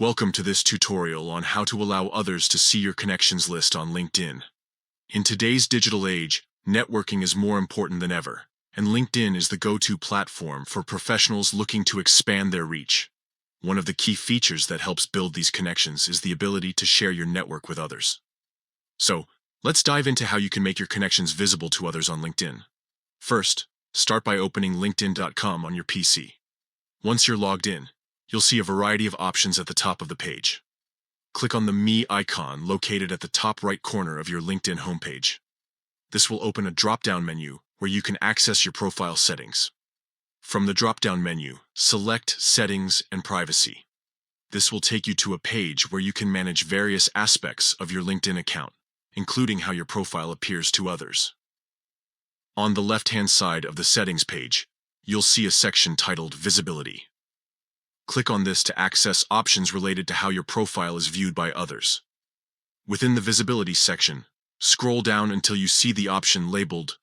Welcome to this tutorial on how to allow others to see your connections list on LinkedIn. In today's digital age, networking is more important than ever, and LinkedIn is the go-to platform for professionals looking to expand their reach. One of the key features that helps build these connections is the ability to share your network with others. So, let's dive into how you can make your connections visible to others on LinkedIn. First, start by opening linkedin.com on your PC. Once you're logged in, you'll see a variety of options at the top of the page. Click on the Me icon located at the top right corner of your LinkedIn homepage. This will open a drop-down menu where you can access your profile settings. From the drop-down menu, select Settings and Privacy. This will take you to a page where you can manage various aspects of your LinkedIn account, including how your profile appears to others. On the left-hand side of the settings page, you'll see a section titled Visibility. Click on this to access options related to how your profile is viewed by others. Within the Visibility section, scroll down until you see the option labeled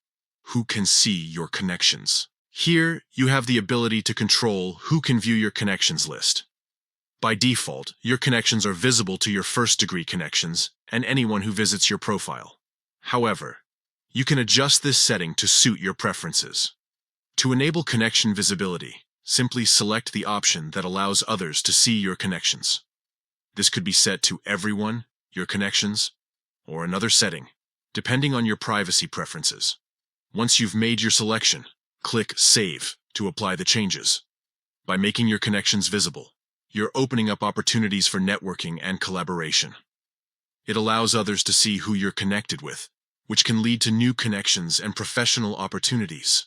Who can see your connections? Here, you have the ability to control who can view your connections list. By default, your connections are visible to your first-degree connections and anyone who visits your profile. However, you can adjust this setting to suit your preferences. To enable connection visibility, simply select the option that allows others to see your connections. This could be set to everyone, your connections, or another setting, depending on your privacy preferences. Once you've made your selection, click Save to apply the changes. By making your connections visible, you're opening up opportunities for networking and collaboration. It allows others to see who you're connected with, which can lead to new connections and professional opportunities.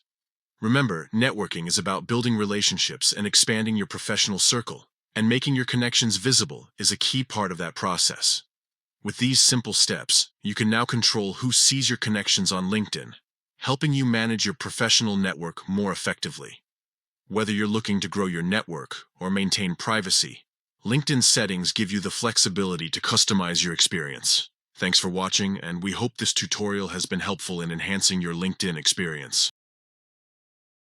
Remember, networking is about building relationships and expanding your professional circle, and making your connections visible is a key part of that process. With these simple steps, you can now control who sees your connections on LinkedIn, helping you manage your professional network more effectively. Whether you're looking to grow your network or maintain privacy, LinkedIn settings give you the flexibility to customize your experience. Thanks for watching, and we hope this tutorial has been helpful in enhancing your LinkedIn experience.